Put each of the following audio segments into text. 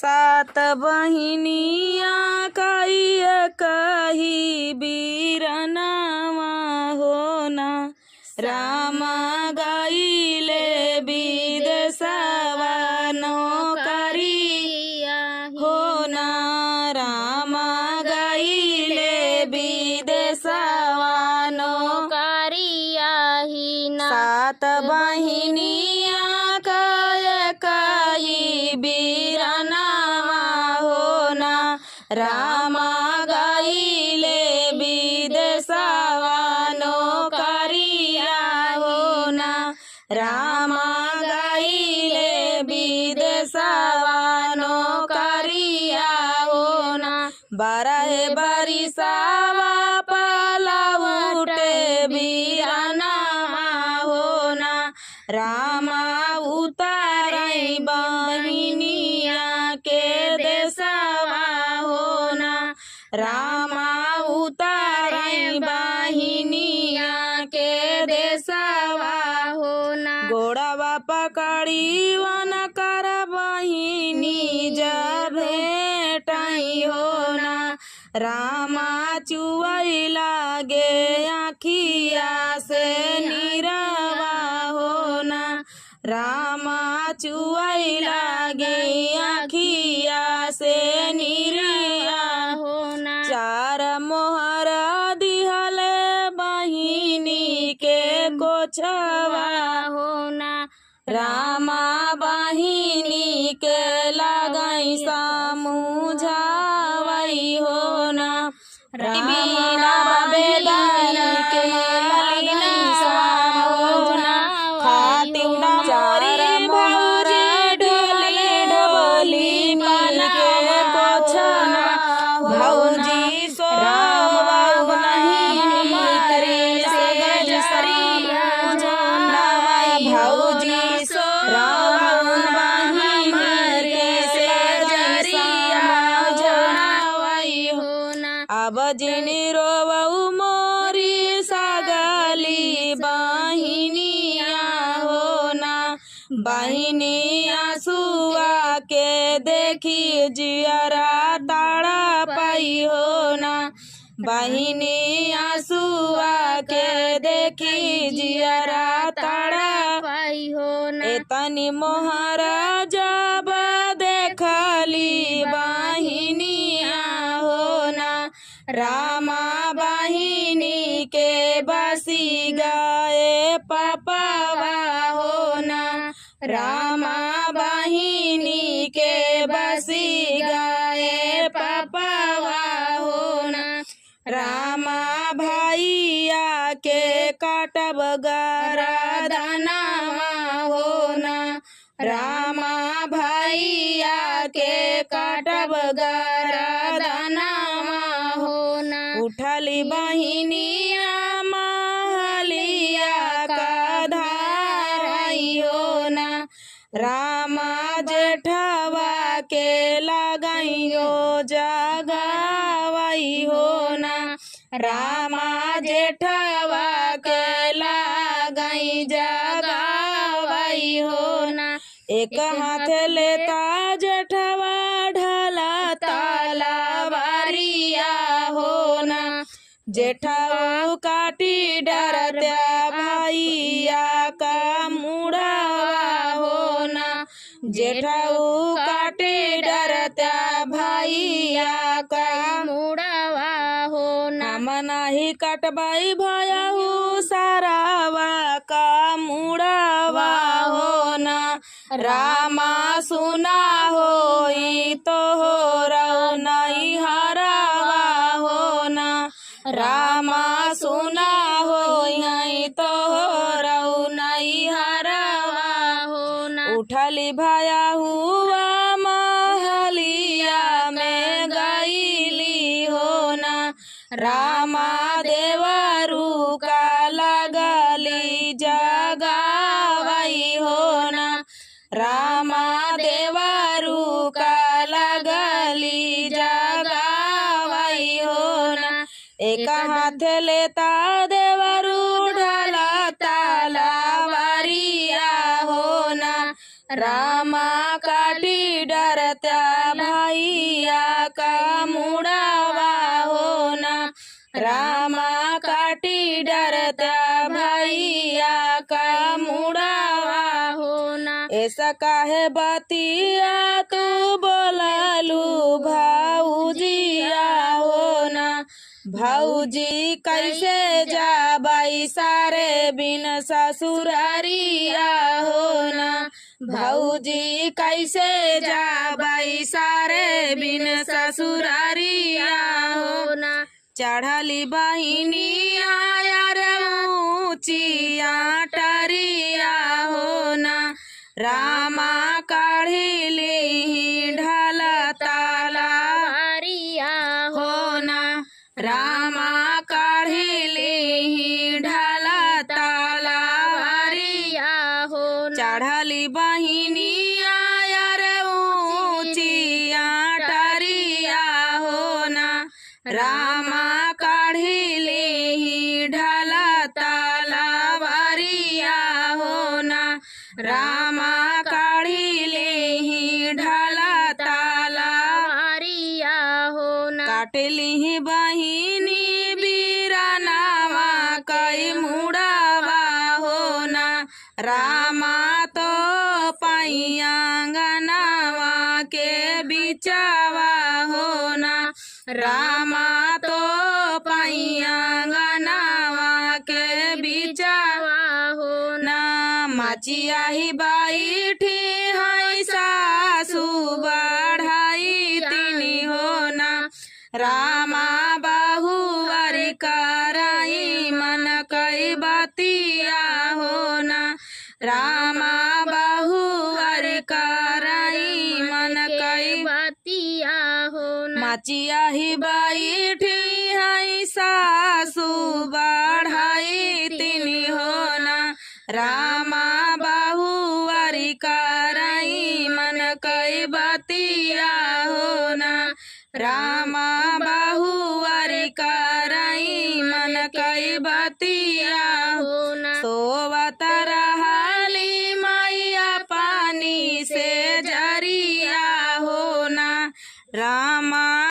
सात बहिनिया कई कही बीरनावा होना रामा गईले विदेशवा नौकरिया होना रामा गईले विदेशवा नौकरिया ही ना सात बहिनिया कई बीरनावा होना रामा गईले विदेशवा नौकरिया होना रामा गईले विदेशवा नौकरिया होना बारह बरिसावा पलउटे बीरनावा होना रामा उतारई बहिनिया के देशवा होना रामा उतारई बहिनिया के देशवा होना गोड़वा पकड़ी वन कर बहिनी जब भेटई होना रामा चुअई लागे आखिया से नीरवा होना रामा चुअई लागे आखिया से नीरवा होना चार मोहर दिहले बहिनी के कोछवा होना रामा बहिनी के लगई समझावई होना रामा बेदानी के लगई समझावना खातिर मोरी भौजी ढोली ढोली मन के कोछना भौजी सोरावा बहिनी करे से जसरी जाना भौजी सोरावा बहिनी के से जरिया जावई होना अब जिनी रोवऊ मोरी सगली बहिनिया होना बहिनी आंसुआ के देखी जियरा ताड़ा पाई होना बहिनी आंसुआ के देखी जियरा ताड़ा पाई होना एतनी मोहर जब देखली बहिनिया होना रामा बहिनी के बसी गए पपवा होना रामा बहिनी के बसी गए पपवा होना रामा भैया के काटब गरदनवा होना रामा भैया के काटब गरदनवा होना उठली बहिनिया महलिया का धारई होना रामा जेठवा के लगइयो जगवई होना रामा जेठवा के लगई जगवई होना एक हाथ लेता जेठवा ढला तलवारिया होना जेठाऊ काटी डरत्या भैया का मुड़ावा होना जेठाऊ काटी डरत्या भैया का मुड़ावा होना मनाही कटबाई भयहू सारावा का मुड़ावा होना रामा सुना होई तो हो रौनई हरावा होना रामा सुना होई तो हो रौनई हरावा होना उठली भया हुआ महलिया में गईली होना रामा देवरू का लगली जगावई होना रामा देवरू का लगली जगावई होना एक हाथ लेता देवरू ढला तलवारिया होना रामा काटी डरत्या भैया का मुड़ावा हो ना, रामा काटी डरता भैया का मुड़ावा हो ना। ऐसा काहे बतिया तू बोललू भाऊजिया हो ना, भाऊजी कैसे जाबाई सारे बिन ससुरारिया हो ना, भाऊजी कैसे जाबाई सारे बिन ससुरारिया हो ना। चढ़ली बहिनिया यार ऊँचिया टरिया हो ना, रामा काढ़िली ढाल तलवारिया हो ना, रामा काढ़िली ढाल तलवारिया हो ना। चढ़ली बहिनिया यार ऊँचिया टरिया हो ना, रामा काढ़िली ढाल तलवारिया हो ना, रामा काढ़िली ढाल तलवारिया हो ना। काटली बहिनी बीरानावा कई मुड़ावा हो ना, रामा तो पैयांगनावा के बिचावा हो ना, रामा तो पैयांगनावा के बिचावा हो ना। माचिया ही बैठी है सासू बढ़ाई तिनी हो ना, रामा बहुअरी कराई मन कई बतिया हो ना, रामा बहुअरी कराई मन कई बतिया हो ना। माचिया ही बैठी है सासू बढ़ाई तिनी हो ना, रामा बहुअरी कराई मन कई बतिया हो ना, रामा बहुअरी कराई मन कई बतिया हो ना। सोवत रहली मैया पानी से जरिया हो ना, रामा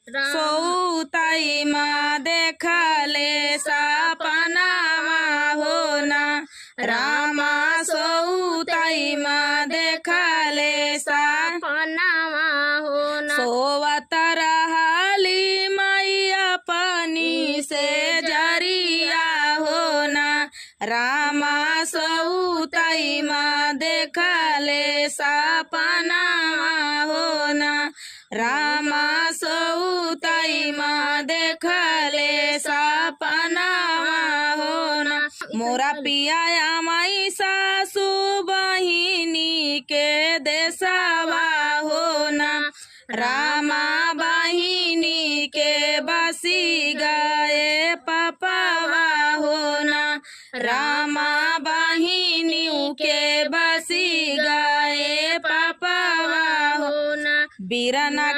सौताई माँ देखले सपनावा हो ना, रामा सौताई माँ देखले सपनावा हो ना। सोवत रहली मैया पानी से जरिया हो ना, रामा सौताई माँ देखले सपनावा हो ना, रामा सौताई माँ देखले सपनावा हो ना। मोरा पिया माई सासू बहिनी के देसवा हो ना, रामा बहिनी के बसी गए पपावा हो ना, रामा बहिनी के बसी गए पपावा हो ना। बीरना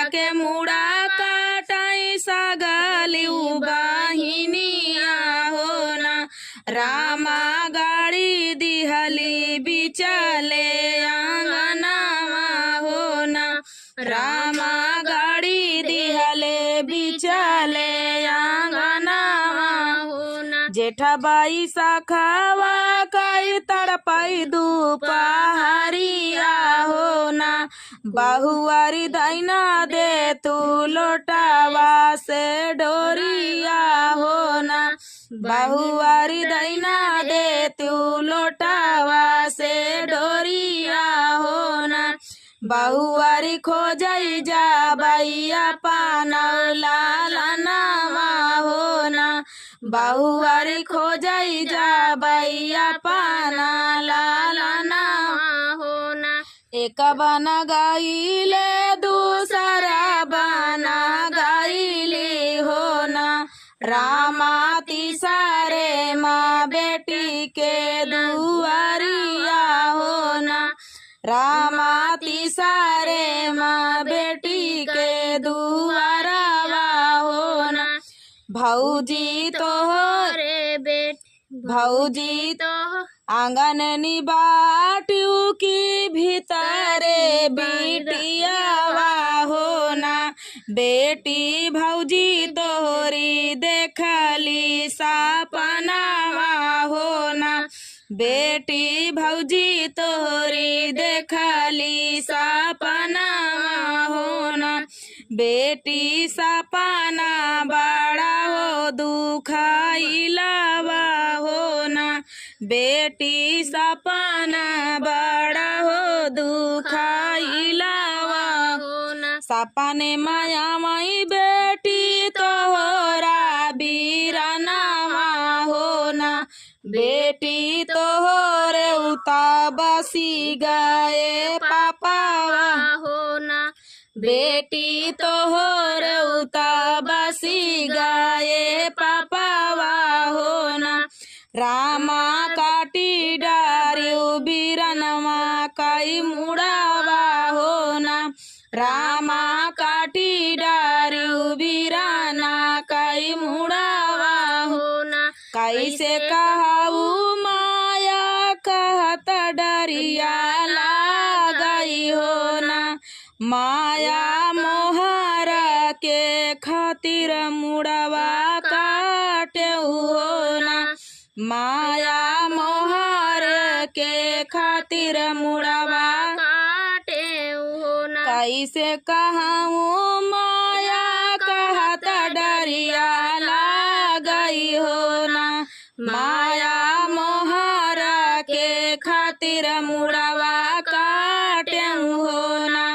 के मुड़ा काटाई सगली बहिनिया हो ना, रामा गाड़ी दिहली बिचले आंगनावा हो ना, रामा गाड़ी दिहले बिचले आंगनावा हो ना। जेठाबाई सखावा कई तड़पाई दुपहरिया हो ना, बहुआरी दैना दे तू लोटावा से डोरिया हो ना, बहुआरी दैना दे तू लोटावा से डोरिया हो ना। बहुआरी खोजई जा बैया पाना लालनावा हो ना, बहुआरी खोजई जा बैया पाना लालनावा हो ना। एक बना गाइले दूसरा बना गाइले हो ना, रामा तीसरे माँ बेटी के दुआरिया हो ना, रामा तीसरे माँ बेटी के दुआरवा हो ना। भौजी तोहरे भौजी तो आंगन निबाटू की भीतरे बिटियावा हो ना बेटी भौजी तोहरी देखली सपनावा हो ना बेटी भौजी तोहरी देखली सपनावा हो ना बेटी सपना बड़ा हो दुखाइलावा हो ना बेटी सपना बड़ा हो दुखाइलावा हो ना सपने माया माई बेटी तोहरा बीरानावा हो ना बेटी तोहरे उता बसी गए पापावा हो ना बेटी तोहर उता बसी गए पापावा हो ना रामा काटी डारियो बीरनमा कई मुड़ावा हो ना रामा काटी डारियो बीराना कई मुड़ावा हो ना कैसे कहू माया कहत डरिया लागई हो ना माया मोहर के खातिर मुड़वा काटे हो ना माया मोहर के खातिर मुड़वा काटे हो ना कैसे कहूँ माया कहत डरिया लागई हो ना माया मोहर के खातिर मुड़वा काटे हो ना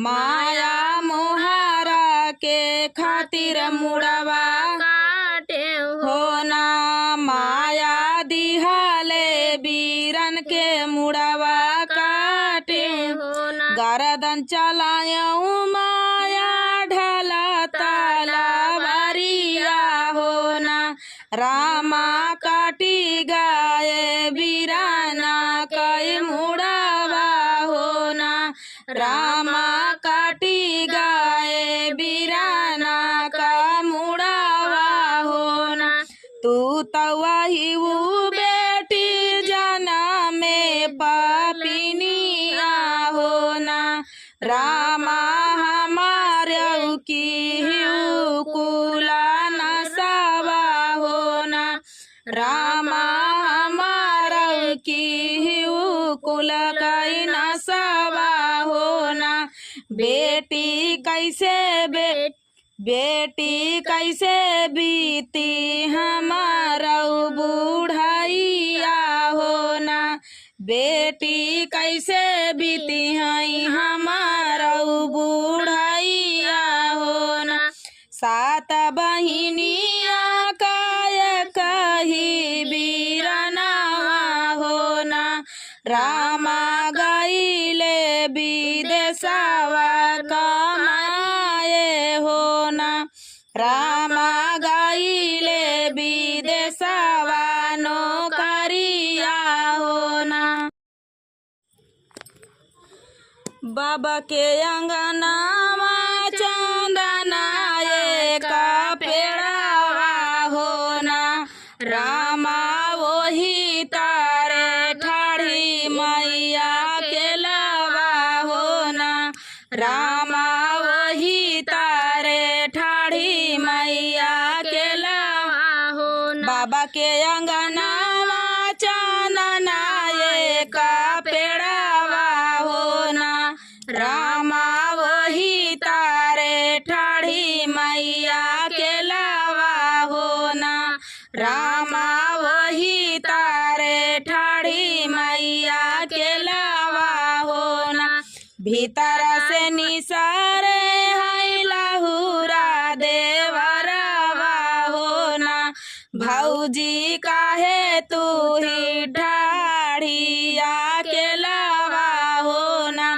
माया मोहरा के खातिर मुड़वा काटे हो ना माया दिहाले बीरन के मुड़वा काटे हो ना गरदन चलायऊ माया ढला तलवारिया हो ना रामा काटी गाये बीराना कई मुड़वा हो ना रामा काटी गाये बीराना का मुड़ावा हो ना तू तवाही वो बेटी जना में पापिनिया हो ना रामा हमारे की कुला नसावा हो ना रामा हमारा की कुल कई नसावा हो ना बेटी कैसे बीती हमारा बूढ़ाइया हो ना बेटी कैसे बीती है हमारा बूढ़ाइया हो ना सात बहिनिया काय कही बीरनावा हो ना रामा गईले विदेशवा कमाए हो ना रामा गईले विदेशवा नौकरिया हो ना बाबा के अंगनावा चंदना का पेड़ावा हो ना रामा वही तारे ठाड़ी मैया के लावा हो ना रामा वही तारे ठाड़ी मैया के लावा हो ना बाबा के अंगनावा चंदना का पेड़ावा हो ना रामा वही तारे ठाड़ी मैया के लावा हो ना रामा वही तारे ठाड़ी मैया के लावा हो ना भीतर से निसारे है लहुरा देवरवा हो ना भौजी काहे तू ही ढाढ़िया के लावा हो ना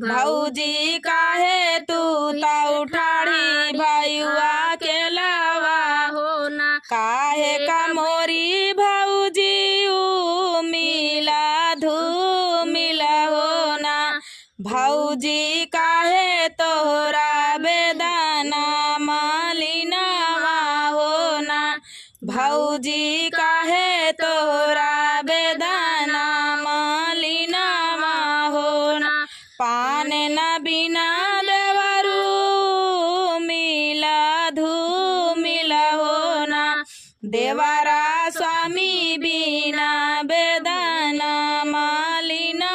भौजी काहे तू ताऊ ठाड़ी भैया के लावा हो ना काहे का मोरी भौजी ऊ मिला धूमिला हो ना भौजी काहे तोहरा बेदाना मालिनावा हो ना भौजी काहे तोहरा बेदाना मालिनावा हो ना पान जाने ना बिना देवरू मिला धूमिला होना देवरा स्वामी बिना बेदना मालिना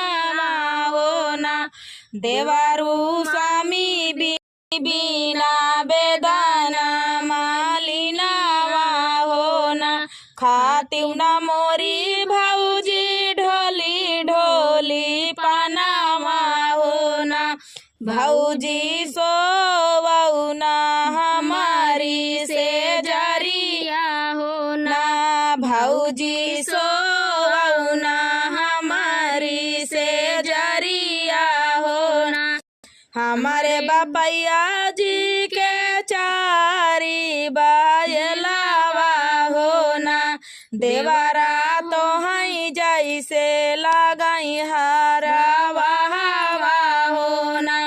होना देवरू स्वामी बिना बेदना मालिना होना खातिव न मोरी भौजी ढोली ढोली पनावा होना भौजी सोवना हमारी से जरिया होना भौजी सोवना हमारी से जरिया होना हमारे बपैया जी के चारी बायलावा होना देवरा तो हई जैसे लगाई हरावा होना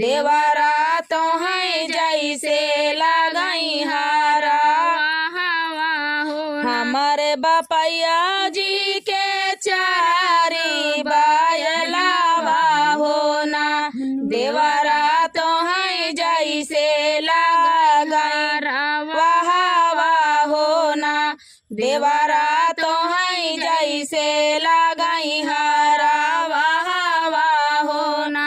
देवरा तो हई जैसे लगाई हरावा होना हमारे बपैया जी के चारी बायलावा होना देवरा तो हई जैसे लगावा होना देवरा तो हई जैसे लगाई हरावा होना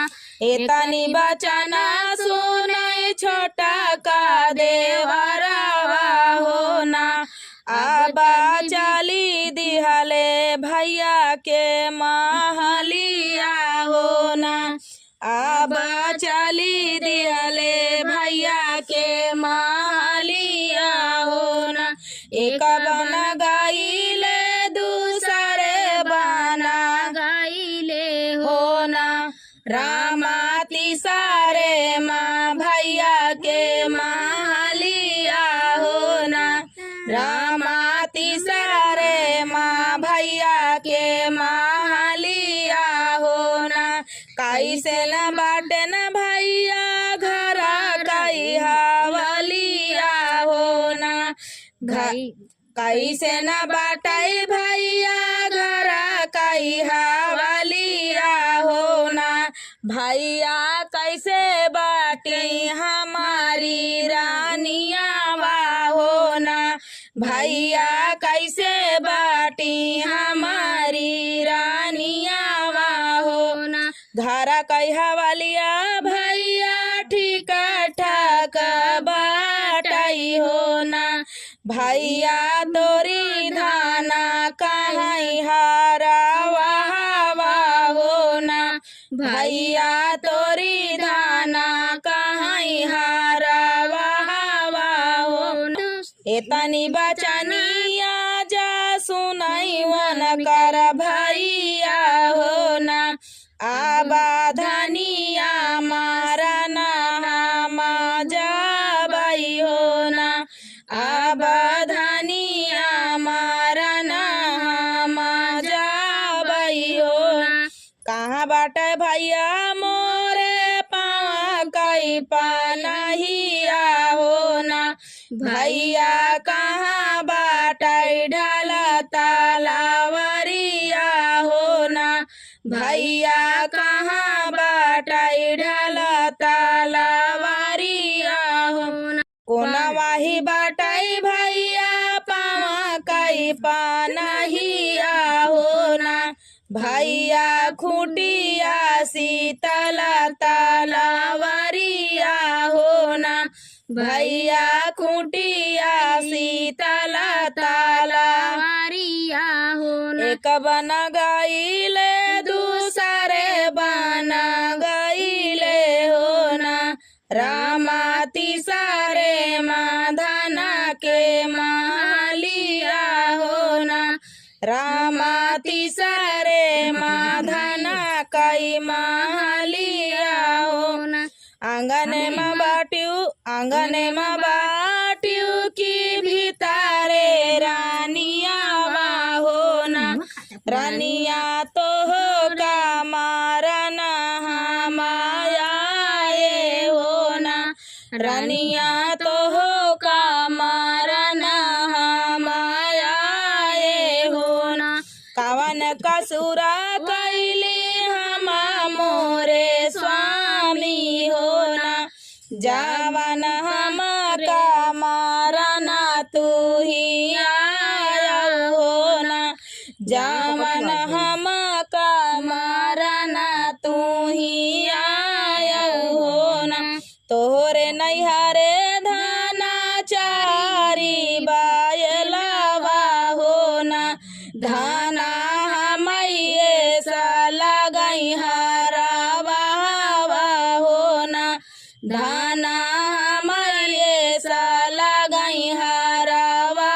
एतनी बचना सुनई छोटा का देवरावा होना आबा चली दिहले भैया के महलिया होना आबा चली दिहले भैया के महलिया होना एक बना गाइले दूसरे बना गाइले होना रामा तिसारे माँ भैया के महलिया होना रामा तिसारे माँ भैया के महलिया होना कैसे न बाटे न भैया घर कई हवलिया होना कैसे न बाटे भैया घर कई हवलिया होना भैया कैसे बाटे हमारी रानिया होना भैया कैसे बाटी हमारी रानिया होना धारा कई हवालिया भैया ठीक ठाक बाटई होना भैया तोरी धाना कहीं हरावा होना भैया तोरी धाना कहीं हरावा होना एतनी बचनिया जा सुनाई वन कर भैया होना आबा धनिया मारा नामा जाबई होना आबा धनिया मारा नामा जाबई होना कहाँ बाटे भैया मोरे पावा कई पनहिया होना भैया कहाँ बाटे ढाला तालावरिया होना भैया कहाँ बाटे ढाला तालावरिया होना कोना वाही बाटे भैया पावा कई पनहिया होना भैया खूटिया शीतला तालावरिया होना भैया खूटिया शीतला तालावरिया होना एक बना गाइले दूसरे बना गाइले होना रामा तिसारे माधना के मालिया होना रामा तिसारे माधना कई मालिया होना आंगन में बाट्यू की भीतारे रानिया होना रानिया तो हो का मारना माया होना रानिया तो हो का मारना माया होना कावन कसूरा कैली हम मोरे स्वा जावन हम का मारना तू ही आया हो ना, जावन हम का मारना तू ही आया हो ना। तोहरे नैहरे धाना चारी बायलवा हो ना, धाना हमये सा लगई हरावा हो ना, धाना हमये सा लगई हरावा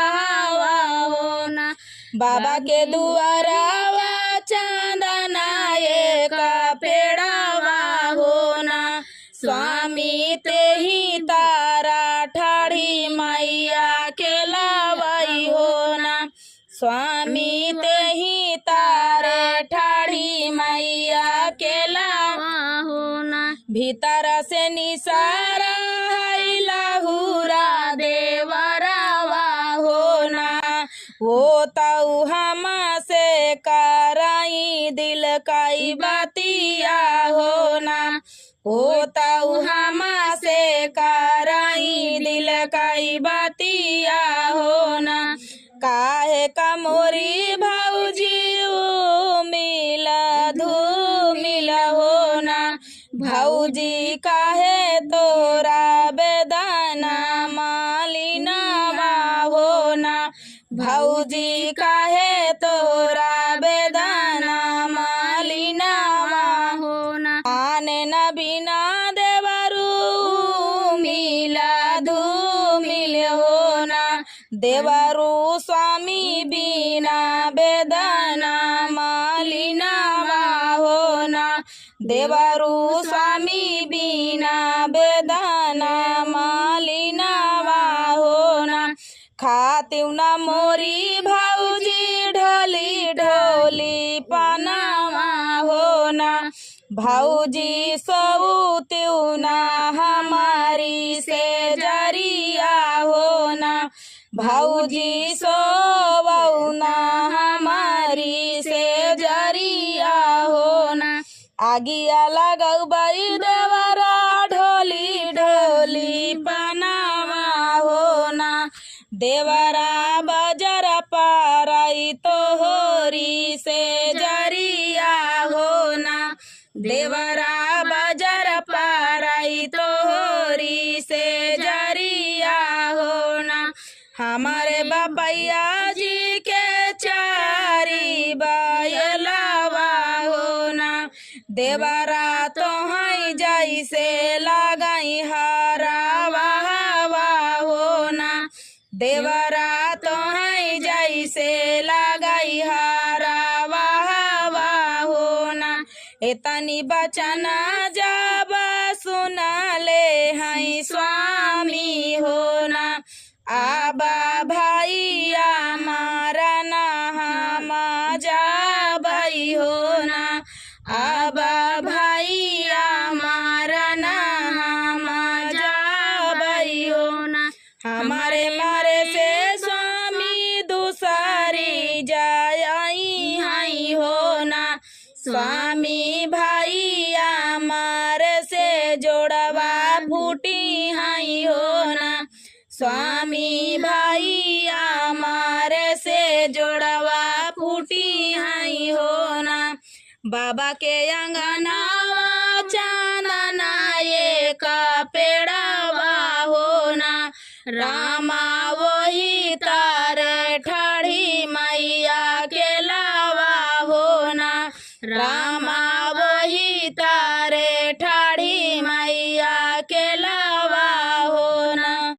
हो ना। बाबा के दुआरावा चंदना एक पेड़ावा हो ना, स्वामी ते ही तारा ठाड़ी मैया के लावाई हो ना, स्वामी ते ही तारा ठाड़ी मैया के लावा हो ना। भीतर से निसारा है लहुरा देवरावा हो ना, वो ताऊ हम से कराई दिल काई बातिया हो ना, हो ताऊ हम से कराई दिल काई बातिया हो ना। काहे का मोरी भौजी मिल धूमिल हो ना, भौजी काहे तोरा बेदाना मालिनावा हो ना, भौजी काहे तोरा बेदाना मालिनावा हो ना। आने न बिना देवरू मिला धूमिल हो ना, देवरू स्वामी बिना बेदाना मालिनावा हो ना, देवरू स्वामी बिना बेदाना मालिनावा हो ना। खातिव न मोरी भौजी ढोली ढोली पनावा हो ना, भौजी सऊतिव ना हमारी से जरिया हो ना, भौजी सोवऊ ना हमारी से जरिया हो ना। आगिया लगऊ बई देवरा ढोली ढोली पनावा हो ना, देवरा बजर पाराई तोहरी से जरिया हो ना, देवरा बजर पाराई तोहरी से जरिया हो ना। हमारे बपैया जी के चारी बायलवा हो ना, देवरा तो है जैसे लगाई हरावा हो ना, देवरा तो है जैसे लगाई हरावा हो ना। इतनी बचना जब सुना ले हैं स्वामी हो ना, आबा भैया मारा ना हम जा भाई हो ना, आबा भैया मारा ना हम जा भाई हो ना। हमारे मारे से स्वामी दूसरी जाई हाई हो ना, स्वामी भैया मारे से जोड़वा फूटी हाई हो ना, स्वामी भैया मारे से जोड़वा फूटी हाई हो ना। बाबा के अंगनावा चांदना एक पेड़ावा हो ना, रामा वही तार ठाड़ी मैया के लावा हो ना, राम